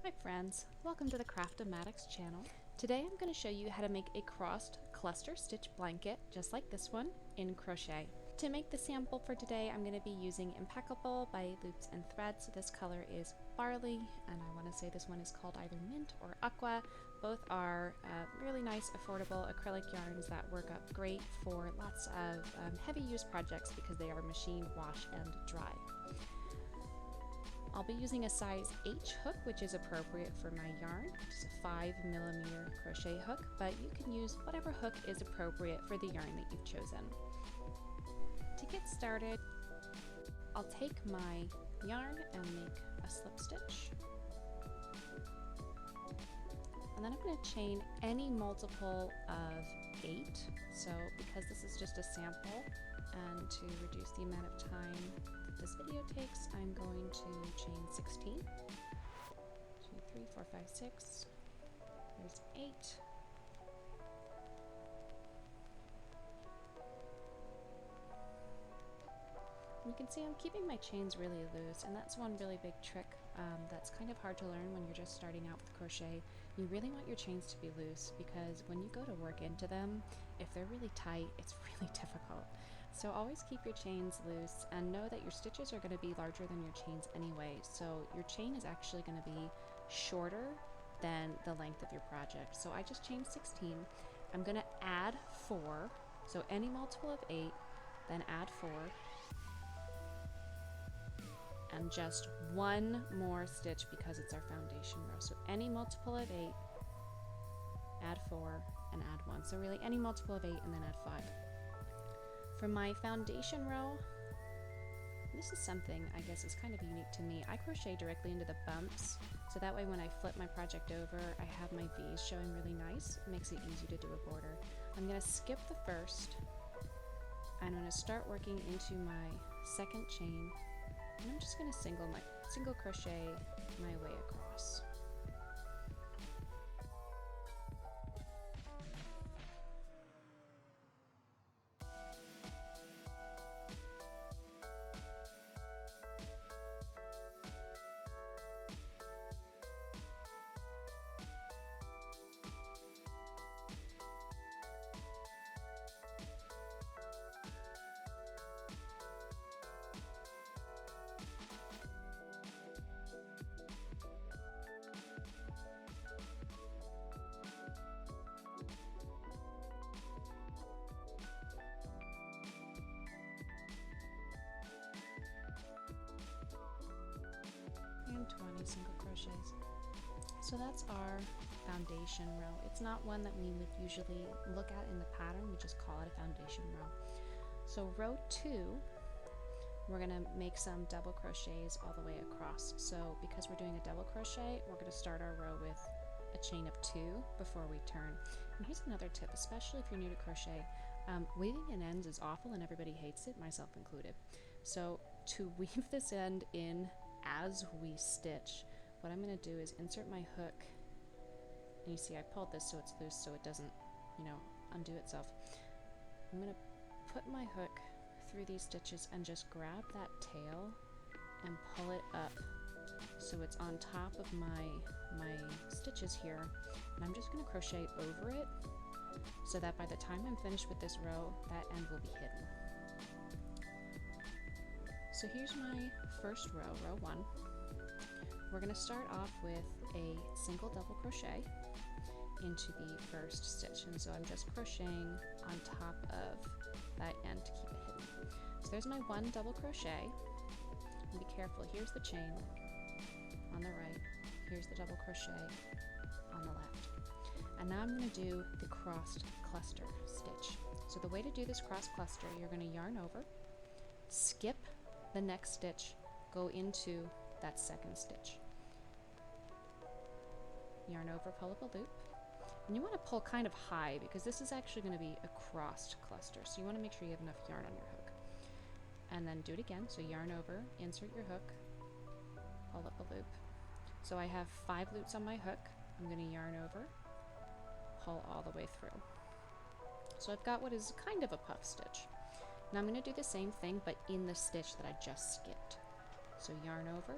Hi friends, welcome to the Craftematics channel. Today I'm going to show you how to make a crossed cluster stitch blanket just like this one in crochet. To make the sample for today I'm going to be using Impeccable by Loops and Threads. This color is Barley and I want to say this one is called either Mint or Aqua. Both are really nice affordable acrylic yarns that work up great for lots of heavy use projects because they are machine wash and dry. I'll be using a size H hook, which is appropriate for my yarn. It's a 5mm crochet hook, but you can use whatever hook is appropriate for the yarn that you've chosen. To get started, I'll take my yarn and make a slip stitch. And then I'm going to chain any multiple of 8. So because this is just a sample, and to reduce the amount of time that this video takes, I'm going to chain 16. 2, 3, 4, 5, 6. There's 8. You can see I'm keeping my chains really loose, and that's one really big trick that's kind of hard to learn when you're just starting out with crochet. You really want your chains to be loose because when you go to work into them, if they're really tight, it's really difficult. So always keep your chains loose and know that your stitches are going to be larger than your chains anyway, so your chain is actually going to be shorter than the length of your project. So I just chained 16. I'm going to add 4, so any multiple of 8, then add 4. And just one more stitch because it's our foundation row. So any multiple of 8, add 4, and add 1. So really any multiple of 8 and then add 5. For my foundation row, this is something I guess is kind of unique to me. I crochet directly into the bumps, so that way when I flip my project over, I have my V's showing really nice. It makes it easy to do a border. I'm going to skip the first. I'm going to start working into my second chain. And I'm just going to single crochet my way across. And 20 single crochets. So that's our foundation row. It's not one that we would usually look at in the pattern, we just call it a foundation row. So row 2, we're going to make some double crochets all the way across. So because we're doing a double crochet, we're going to start our row with a chain of 2 before we turn. And here's another tip, especially if you're new to crochet. Weaving in ends is awful and everybody hates it, myself included. So to weave this end in as we stitch, what I'm going to do is insert my hook, and you see I pulled this so it's loose so it doesn't, undo itself. I'm going to put my hook through these stitches and just grab that tail and pull it up so it's on top of my stitches here, and I'm just going to crochet over it so that by the time I'm finished with this row, that end will be hidden. So here's my first row, row 1. We're going to start off with a single double crochet into the first stitch, and so I'm just crocheting on top of that end to keep it hidden. So there's my 1 double crochet, and be careful, here's the chain on the right, here's the double crochet on the left. And now I'm going to do the crossed cluster stitch. So the way to do this cross cluster, you're going to yarn over, skip the next stitch, go into that second stitch. Yarn over, pull up a loop. And you want to pull kind of high because this is actually going to be a crossed cluster. So you want to make sure you have enough yarn on your hook. And then do it again. So yarn over, insert your hook, pull up a loop. So I have 5 loops on my hook. I'm going to yarn over, pull all the way through. So I've got what is kind of a puff stitch. Now I'm going to do the same thing but in the stitch that I just skipped. So yarn over,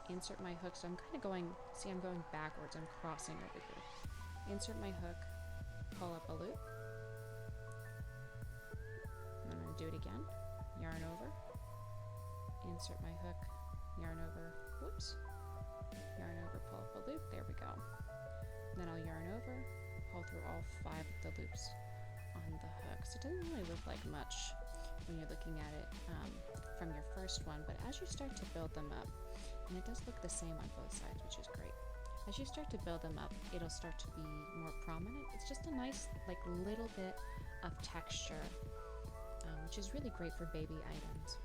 insert my hook. So I'm kind of going, see, I'm going backwards. I'm crossing over here. Insert my hook, pull up a loop. And I'm going to do it again. Yarn over, insert my hook, yarn over, whoops, yarn over, pull up a loop. There we go. And then I'll yarn over, pull through all 5 of the loops on the hook. So it doesn't really look like much when you're looking at it from your first one, but as you start to build them up, and it does look the same on both sides, which is great. As you start to build them up, it'll start to be more prominent. It's just a nice, like, little bit of texture, which is really great for baby items.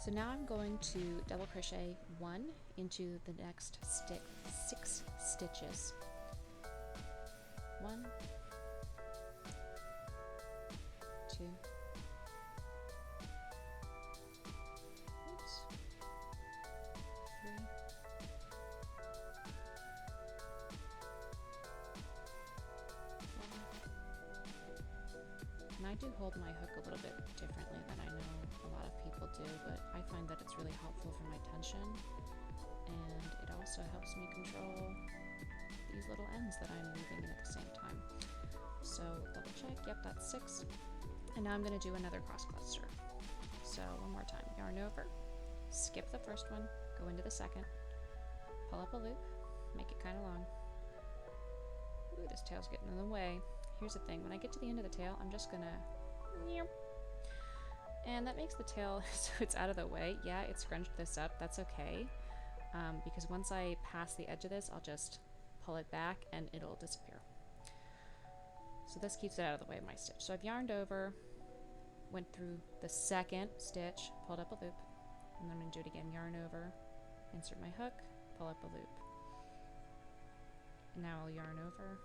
So now I'm going to double crochet 1 into the next 6 stitches. 1, 2, oops, 3, 4. And I do hold my hook a little bit differently than I know a lot of people do, but I find that it's really helpful for my tension, and it also helps me control these little ends that I'm weaving in at the same time. So double check, yep, that's 6. And now I'm going to do another cross cluster. So one more time, yarn over, skip the first one, go into the second, pull up a loop, make it kind of long. Ooh, this tail's getting in the way. Here's the thing, when I get to the end of the tail, I'm just gonna, and that makes the tail so it's out of the way. Yeah, it scrunched this up, that's okay, because once I pass the edge of this, I'll just pull it back and it'll disappear. So this keeps it out of the way of my stitch. So I've yarned over, went through the second stitch, pulled up a loop, and then I'm gonna do it again, yarn over, insert my hook, pull up a loop. And now I'll yarn over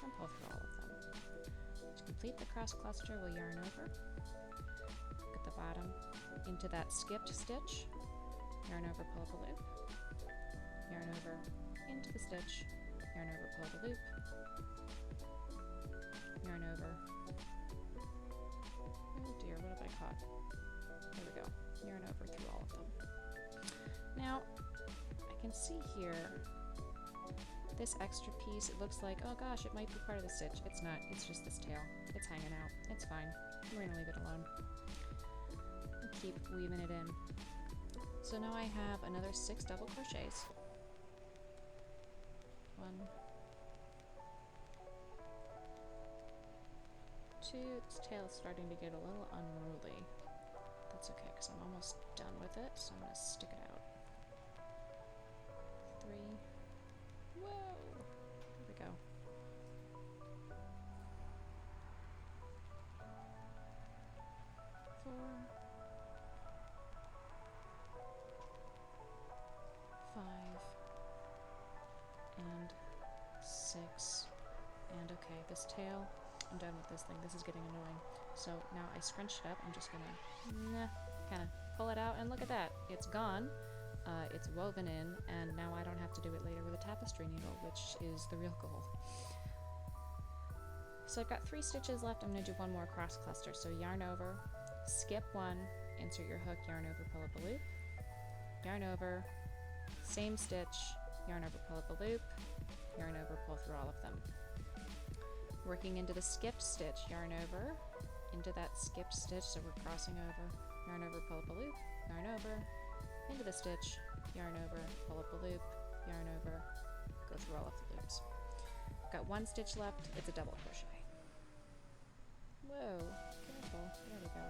and pull through all of them. To complete the cross cluster, we'll yarn over, look at the bottom, into that skipped stitch, yarn over, pull up a loop, yarn over, into the stitch, yarn over, pull up a loop, yarn over, oh dear, what have I caught? There we go, yarn over through all of them. Now, I can see here, this extra piece, it looks like, oh gosh, it might be part of the stitch. It's not, it's just this tail. It's hanging out. It's fine. We're gonna leave it alone. And keep weaving it in. So now I have another 6 double crochets. 1, 2, this tail is starting to get a little unruly. That's okay, because I'm almost done with it, so I'm gonna stick it out. 3, whoa! There we go. 4, 5, and 6. And okay, this tail, I'm done with this thing. This is getting annoying. So now I scrunched it up. I'm just gonna kind of pull it out, and look at that. It's gone. It's woven in, and now I don't have to do it later with a tapestry needle, which is the real goal. So I've got 3 stitches left. I'm going to do one more cross cluster. So yarn over, skip 1, insert your hook, yarn over, pull up a loop, yarn over, same stitch, yarn over, pull up a loop, yarn over, pull through all of them. Working into the skipped stitch, yarn over, into that skipped stitch, so we're crossing over, yarn over, pull up a loop, yarn over, into the stitch, yarn over, pull up a loop, yarn over, go through all of the loops. Got 1 stitch left, it's a double crochet. Whoa, careful, there we go.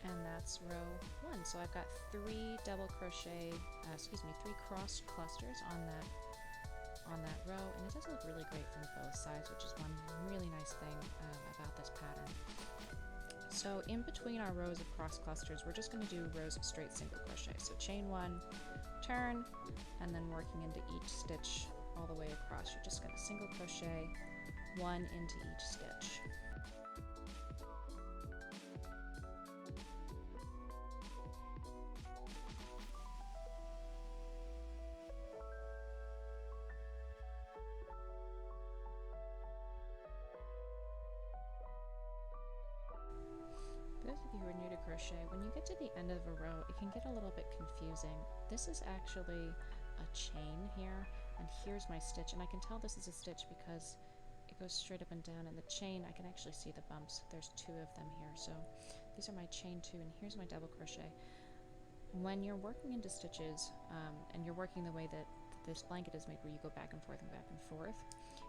And that's row 1. So I've got 3 double crochet, 3 cross clusters on that row, and it does look really great from both sides, which is one really nice thing about this pattern. So in between our rows of cross clusters, we're just going to do rows of straight single crochet. So chain 1, turn, and then working into each stitch all the way across. You're just going to single crochet 1 into each stitch. crochet, when you get to the end of a row, it can get a little bit confusing. This is actually a chain here, and here's my stitch, and I can tell this is a stitch because it goes straight up and down, and the chain, I can actually see the bumps. There's 2 of them here, so these are my chain 2, and here's my double crochet. When you're working into stitches, and you're working the way that this blanket is made, where you go back and forth and back and forth,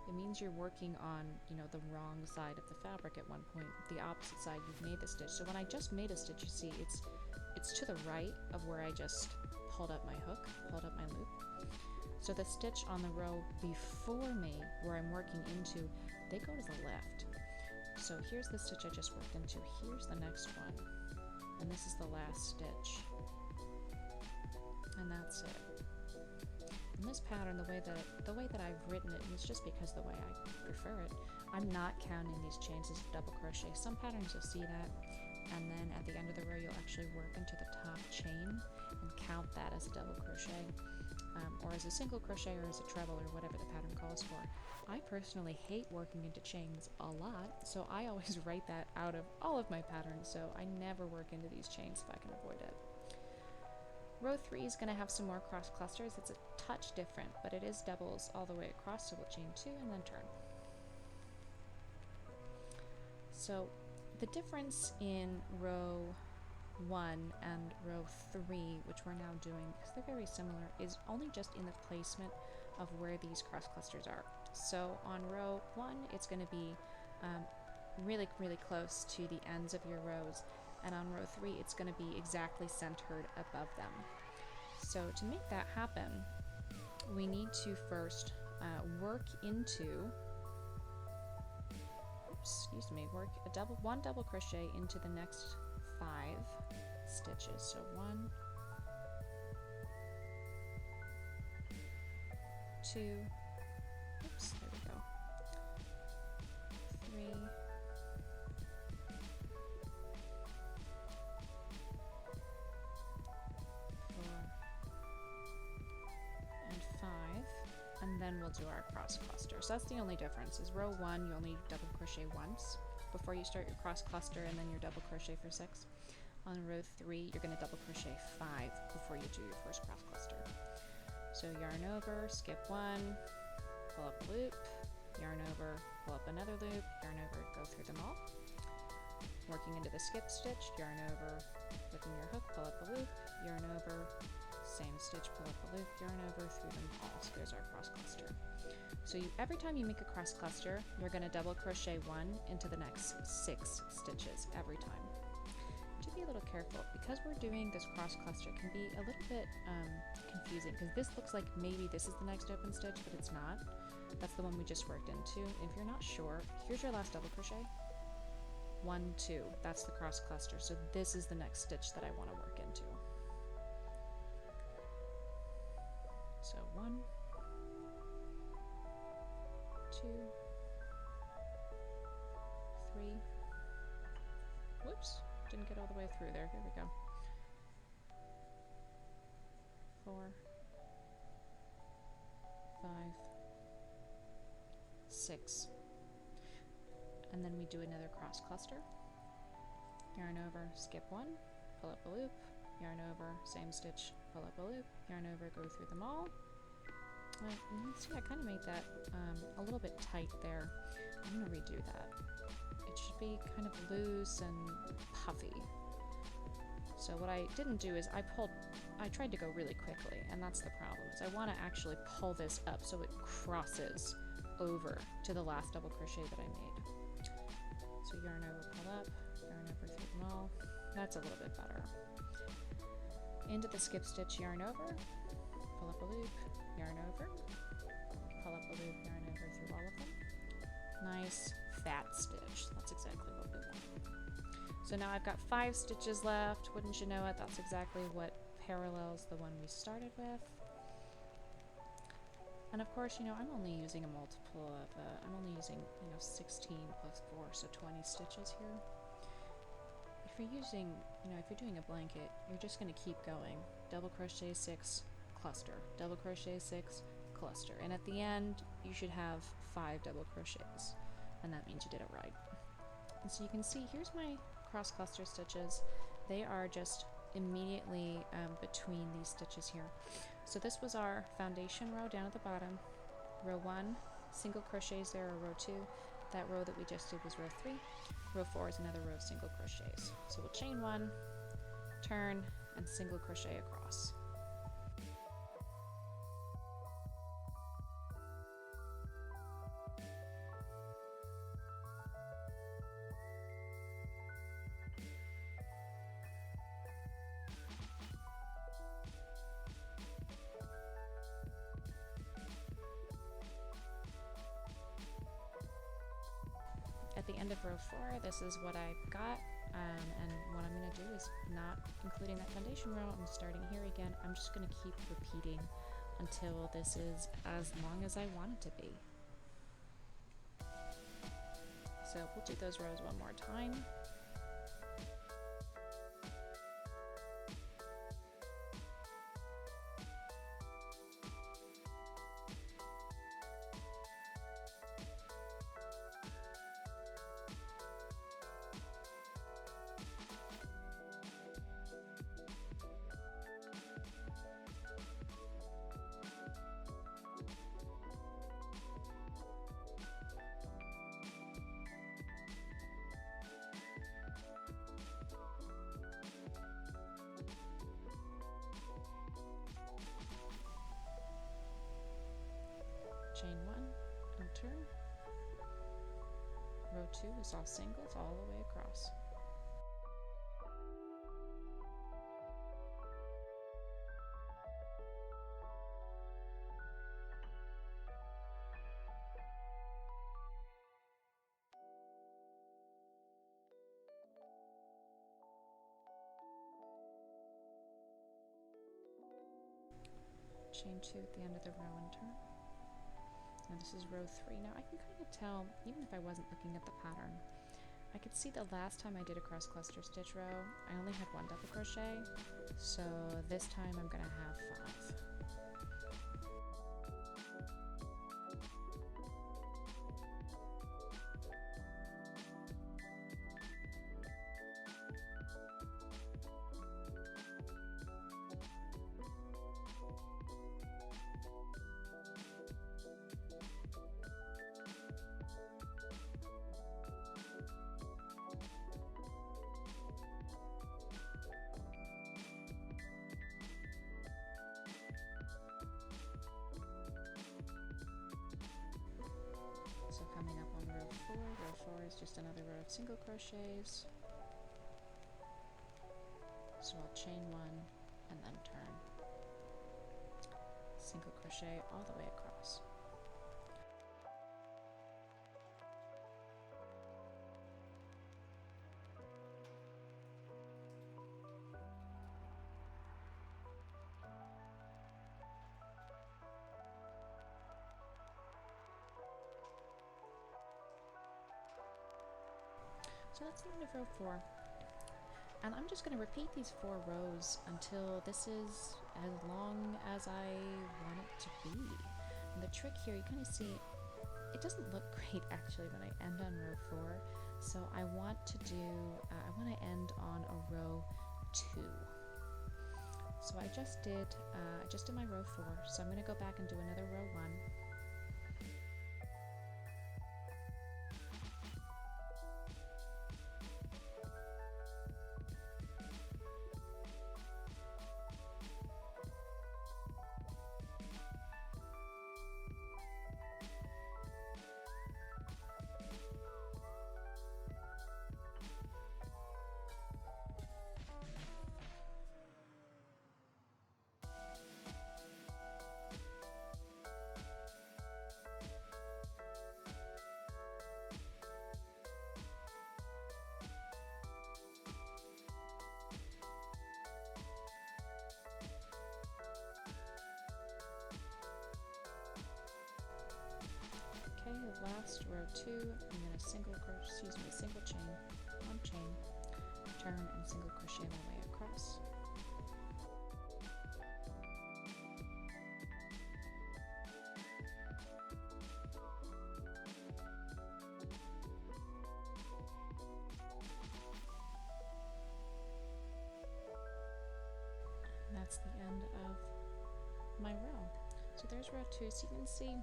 it means you're working on, you know, the wrong side of the fabric at one point, the opposite side you've made the stitch. So when I just made a stitch, you see it's to the right of where I just pulled up my hook, pulled up my loop. So the stitch on the row before me, where I'm working into, they go to the left. So here's the stitch I just worked into, here's the next one, and this is the last stitch. And that's it. In this pattern, the way that I've written it, and it's just because the way I prefer it, I'm not counting these chains as double crochet. Some patterns you'll see that, and then at the end of the row you'll actually work into the top chain and count that as a double crochet, or as a single crochet, or as a treble, or whatever the pattern calls for. I personally hate working into chains a lot, so I always write that out of all of my patterns, so I never work into these chains if I can avoid it. Row 3 is going to have some more cross clusters. It's a touch different, but it is doubles all the way across, so we'll chain 2 and then turn. So the difference in row 1 and row 3, which we're now doing, because they're very similar, is only just in the placement of where these cross clusters are. So on row 1, it's going to be really, really close to the ends of your rows, and on row 3, it's going to be exactly centered above them. So to make that happen, we need to first work into, work one double crochet into the next 5 stitches. So 1, 2, oops, there we go, 3, 4, and 5, and then we'll do our cross cluster. So that's the only difference, is row 1 you only double crochet once before you start your cross cluster, and then your double crochet for 6. On row 3 you're going to double crochet 5 before you do your first cross cluster. So yarn over, skip 1, pull up a loop, yarn over, pull up another loop, yarn over, go through them all. Working into the skip stitch, yarn over, flipping your hook, pull up a loop, yarn over, same stitch, pull up a loop, yarn over, through them all. So there's our cross cluster. So every time you make a cross cluster, you're going to double crochet 1 into the next 6 stitches every time. To be a little careful, because we're doing this cross cluster, it can be a little bit confusing, because this looks like maybe this is the next open stitch, but it's not. That's the one we just worked into. If you're not sure, here's your last double crochet. 1, 2, that's the cross cluster. So this is the next stitch that I want to work into. So 1, 2, 3, whoops, didn't get all the way through there, here we go, 4, 5, 6, and then we do another cross cluster, yarn over, skip 1, pull up a loop, yarn over, same stitch, pull up a loop, yarn over, go through them all. See, I kind of made that a little bit tight there. I'm going to redo that. It should be kind of loose and puffy. So what I didn't do is I tried to go really quickly, and that's the problem, is I want to actually pull this up so it crosses over to the last double crochet that I made. So yarn over, pull up, yarn over, through them all. That's a little bit better. Into the skip stitch, yarn over, pull up a loop, yarn over, pull up a loop, yarn over through all of them. Nice fat stitch. That's exactly what we want. So now I've got 5 stitches left. Wouldn't you know it, that's exactly what parallels the one we started with. And of course, you know, I'm only using a multiple of, I'm only using, 16 plus 4, so 20 stitches here. If you're using, if you're doing a blanket, you're just going to keep going. Double crochet 6, cluster, double crochet 6, cluster, and at the end you should have 5 double crochets, and that means you did it right. And so you can see, here's my cross cluster stitches, They are just immediately between these stitches here. So this was our foundation row down at the bottom. Row 1, single crochets there, or row 2. That row that we just did was row 3. Row 4 is another row of single crochets. So we'll chain 1, turn, and single crochet across. At the end of row 4, this is what I've got, and what I'm going to do is, not including that foundation row, I'm starting here again. I'm just going to keep repeating until this is as long as I want it to be. So we'll do those rows one more time. Chain 1 and turn. Row 2 is all singles all the way across. Chain 2 at the end of the row and turn. Now this is row 3. Now I can kind of tell, even if I wasn't looking at the pattern, I could see the last time I did a cross cluster stitch row, I only had 1 double crochet, so this time I'm going to have 5. So coming up on row 4 is just another row of single crochets. So I'll chain 1 and then turn. Single crochet all the way across. So that's the end of row 4. And I'm just going to repeat these 4 rows until this is as long as I want it to be. And the trick here, you kind of see, it doesn't look great actually when I end on row 4. So I want to end on a row 2. So I just did my row 4. So I'm going to go back and do another row 1. Okay, the last row 2, I'm going to single chain, 1 chain, turn and single crochet my way across. that's the end of my row. So there's row 2. So you can see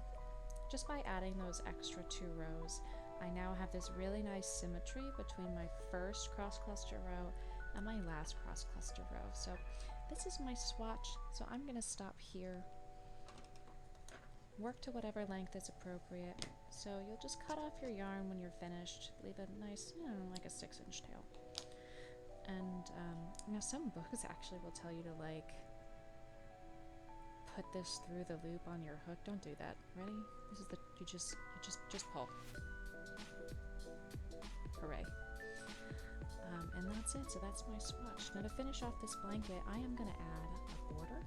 just by adding those extra 2 rows, I now have this really nice symmetry between my first cross cluster row and my last cross cluster row. So this is my swatch, so I'm going to stop here. Work to whatever length is appropriate. So you'll just cut off your yarn when you're finished, leave a nice, you know, like a 6-inch tail. And now some books actually will tell you to like put this through the loop on your hook. Don't do that. Ready? This is the you just pull. Hooray. And that's it. So that's my swatch. Now to finish off this blanket, I am going to add a border.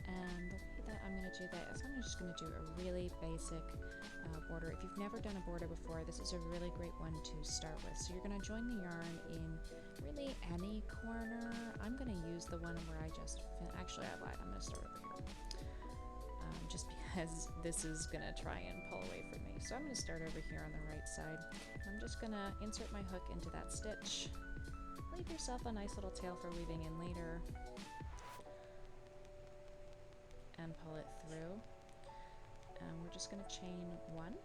And the way that I'm going to do that is I'm just going to do a really basic border. If you've never done a border before, this is a really great one to start with. So you're going to join the yarn in really any corner. I'm going to use the one where I just actually I lied. I'm going to start over here. Just because this is going to try and pull away from me. So I'm going to start over here on the right side. I'm just going to insert my hook into that stitch. Leave yourself a nice little tail for weaving in later. And pull it through. And we're just going to chain 1. And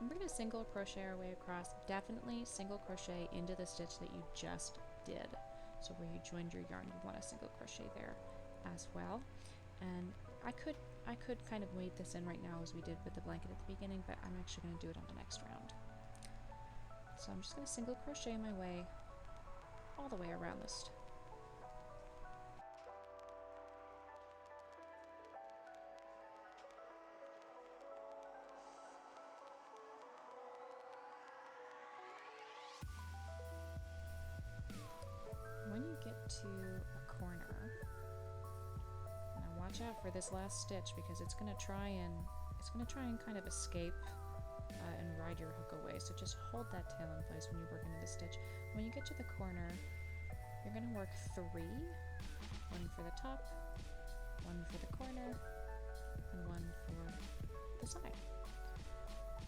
we're going to single crochet our way across. Definitely single crochet into the stitch that you just did. So where you joined your yarn, you want to single crochet there as well. And I could kind of weave this in right now as we did with the blanket at the beginning, but I'm actually going to do it on the next round. So I'm just going to single crochet my way all the way around this. When you get to a corner, now watch out for this last stitch because it's going to try and kind of escape and ride your hook away. So just hold that tail in place when you work into the stitch. When you get to the corner, you're going to work 3, 1 for the top, 1 for the corner, and 1 for the side.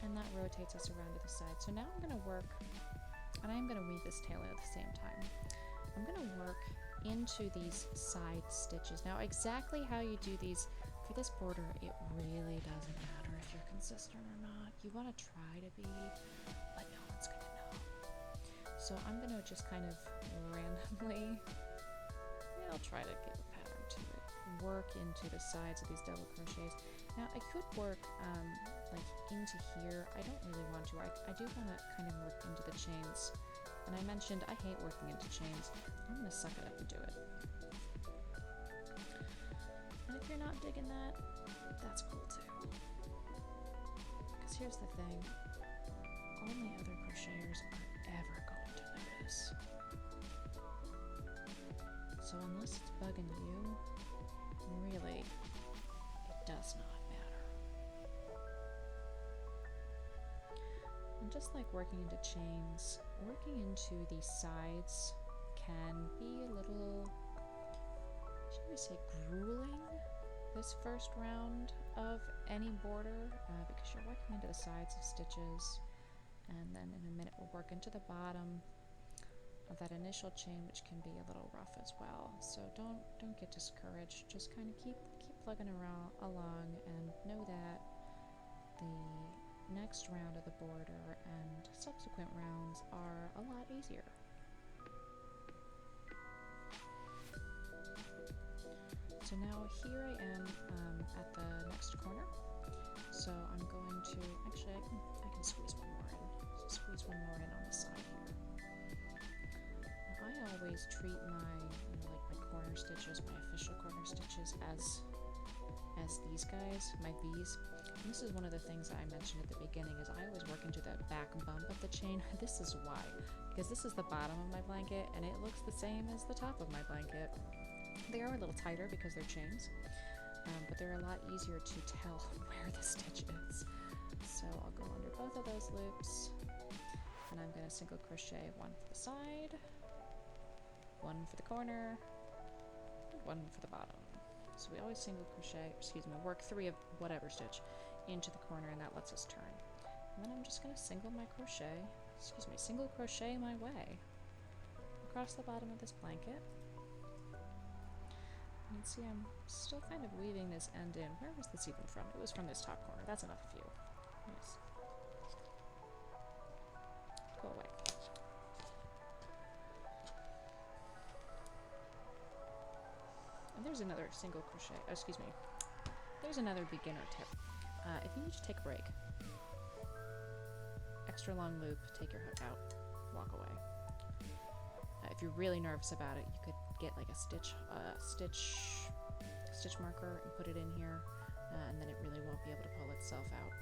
And that rotates us around to the side. So now I'm going to work, and I'm going to weave this tail in at the same time. I'm going to work into these side stitches. Now exactly how you do these for this border, it really doesn't matter if you're consistent or not. You want to try to be, but no one's going to know. So I'm going to just kind of randomly, I'll try to give a pattern to it, work into the sides of these double crochets. Now I could work like into here. I don't really want to. I do want to kind of work into the chains. And I mentioned I hate working into chains. I'm going to suck it up and do it. And if you're not digging that, that's cool too. Because here's the thing. Only other crocheters are ever going to notice. So unless it's bugging you, really, it does not matter. And just like working into chains, working into these sides can be a little, should we say, grueling this first round of any border because you're working into the sides of stitches, and then in a minute we'll work into the bottom of that initial chain, which can be a little rough as well. So don't get discouraged. Just kind of keep plugging along and know that the next round of the border and subsequent rounds are a lot easier. So now here I am at the next corner. So I'm going to, actually I can squeeze one more in. So squeeze one more in on the side here. Now, I always treat my, like my corner stitches, my official corner stitches as these guys, my V's. And this is one of the things that I mentioned at the beginning is I always work into the back bump of the chain. This is why, because this is the bottom of my blanket and it looks the same as the top of my blanket. They are a little tighter because they're chains, but they're a lot easier to tell where the stitch is. So I'll go under both of those loops and I'm going to single crochet 1 for the side, 1 for the corner, and 1 for the bottom. So we always single crochet, work 3 of whatever stitch into the corner, and that lets us turn. And then I'm just going to single crochet my way across the bottom of this blanket. You can see I'm still kind of weaving this end in. Where was this even from? It was from this top corner. That's enough of you. Yes. Go away. And there's another single crochet. Oh, excuse me. There's another beginner tip. If you need to take a break, extra long loop, take your hook out, walk away. If you're really nervous about it, you could get like a stitch marker and put it in here, and then it really won't be able to pull itself out.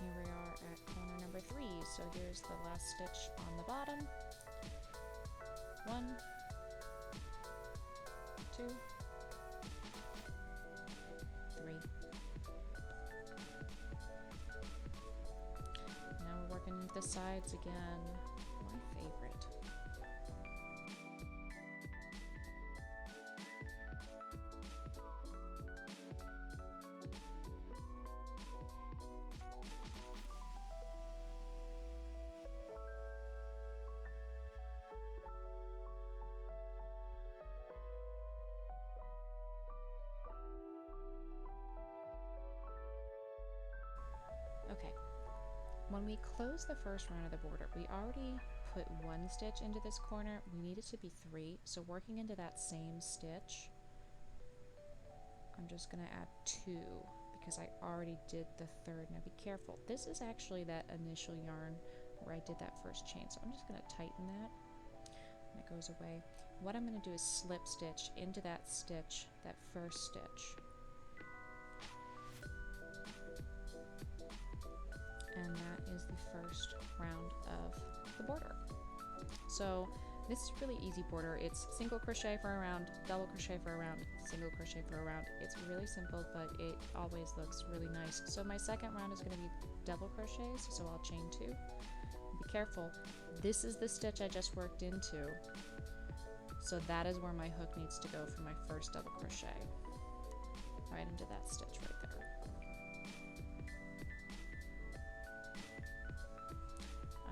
Here we are at corner number 3, so here's the last stitch on the bottom. 1, 2, 3. Now we're working the sides again. My favorite. Okay, when we close the first round of the border, we already put 1 stitch into this corner. We need it to be 3, so working into that same stitch, I'm just going to add 2 because I already did the 3rd. Now be careful, this is actually that initial yarn where I did that first chain, so I'm just going to tighten that and it goes away. What I'm going to do is slip stitch into that stitch, that first stitch. And that is the first round of the border. So this is really easy border. It's single crochet for a round, double crochet for a round, single crochet for a round. It's really simple, but it always looks really nice. So my second round is going to be double crochets, so I'll chain 2. Be careful, this is the stitch I just worked into, so that is where my hook needs to go for my first double crochet, right into that stitch right there.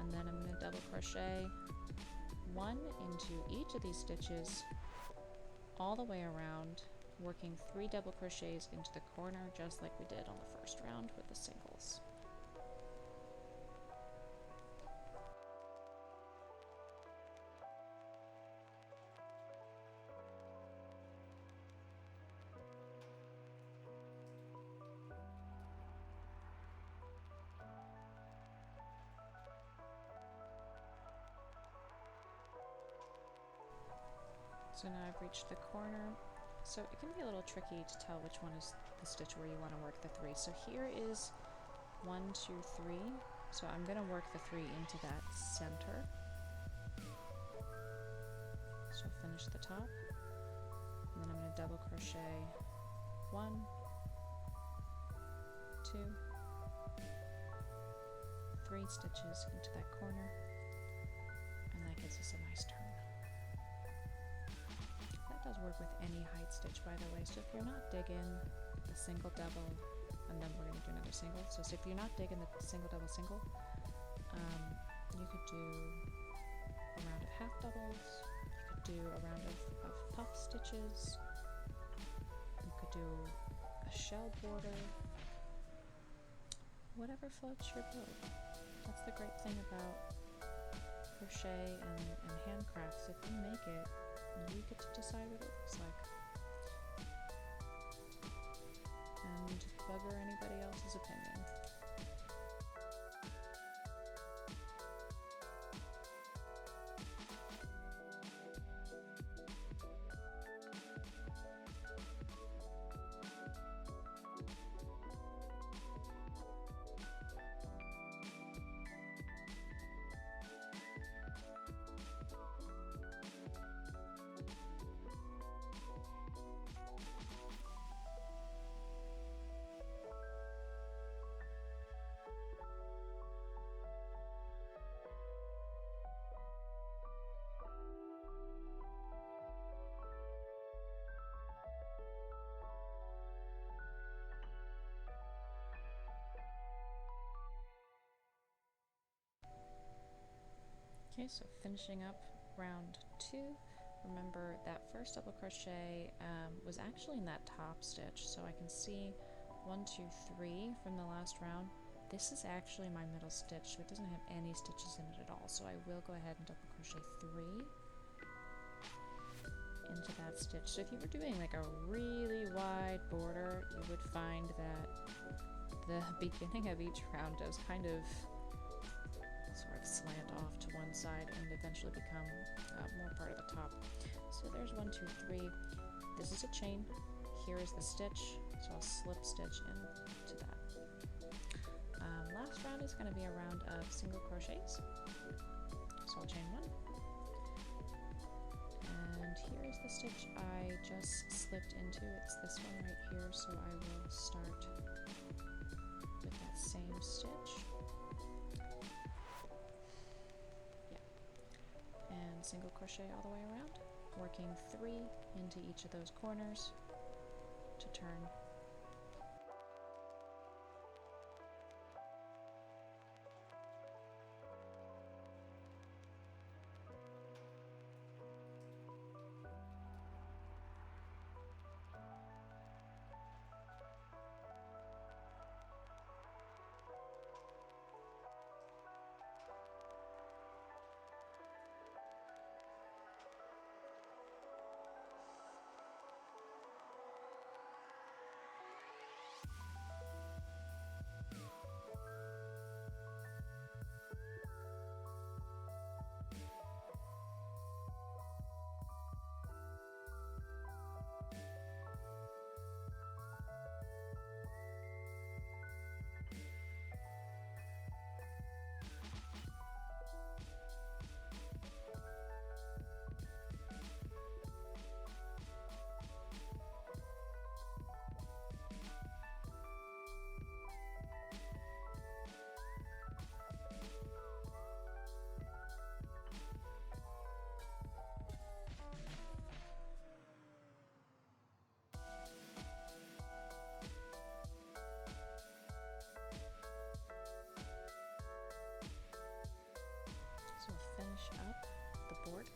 And then I'm going to double crochet 1 into each of these stitches all the way around, working 3 double crochets into the corner just like we did on the first round with the singles. So now I've reached the corner. So it can be a little tricky to tell which one is the stitch where you want to work the 3. So here is 1, 2, 3. So I'm going to work the 3 into that center. So finish the top. And then I'm going to double crochet 1, 2, 3 stitches into that corner. And that gives us a nice turn. Does work with any height stitch, by the way. So if you're not digging the single double, and then we're going to do another single, so if you're not digging the single double single, you could do a round of half doubles, you could do a round of puff stitches, you could do a shell border, whatever floats your boat. That's the great thing about crochet and handcrafts. If you make it, you get to decide what it looks like and bugger anybody else's opinion. Okay, so finishing up round 2. Remember that first double crochet was actually in that top stitch, so I can see 1, 2, 3 from the last round. This is actually my middle stitch, so it doesn't have any stitches in it at all. So I will go ahead and double crochet 3 into that stitch. So if you were doing like a really wide border, you would find that the beginning of each round does kind of sort of slant off to one side and eventually become more part of the top. So there's 1, 2, 3. This is a chain. Here is the stitch, so I'll slip stitch into that. Last round is going to be a round of single crochets. So I'll chain 1. And here is the stitch I just slipped into. It's this one right here, so I will start with that same stitch. And single crochet all the way around, working 3 into each of those corners to turn. So finish up the board.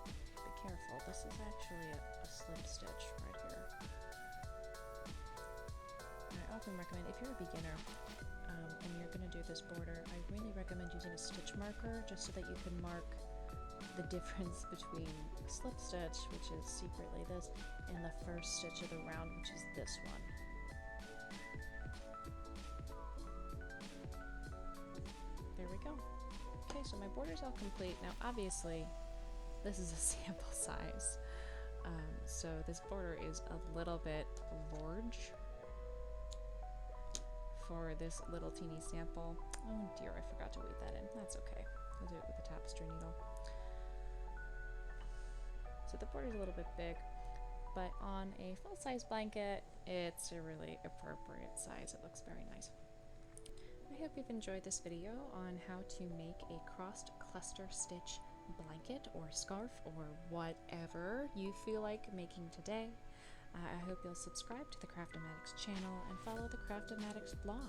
Be careful, this is actually a slip stitch right here. And I often recommend, if you're a beginner and you're going to do this border, I really recommend using a stitch marker just so that you can mark the difference between slip stitch, which is secretly this, and the first stitch of the round, which is this one. There we go. Okay, so my border's all complete. Now obviously this is a sample size, so this border is a little bit large for this little teeny sample. Oh dear, I forgot to weave that in. That's okay. I'll do it with a tapestry needle. So the border's a little bit big, but on a full-size blanket, it's a really appropriate size. It looks very nice. I hope you've enjoyed this video on how to make a crossed cluster stitch blanket or scarf or whatever you feel like making today. I hope you'll subscribe to the Craftematics channel and follow the Craftematics blog.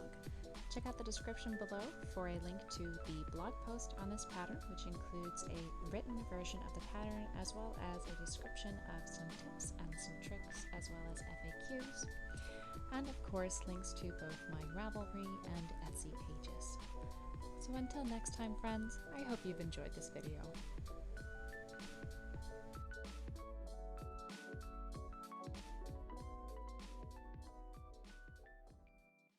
Check out the description below for a link to the blog post on this pattern, which includes a written version of the pattern as well as a description of some tips and some tricks as well as FAQs. And of course links to both my Ravelry and Etsy pages. So until next time friends, I hope you've enjoyed this video.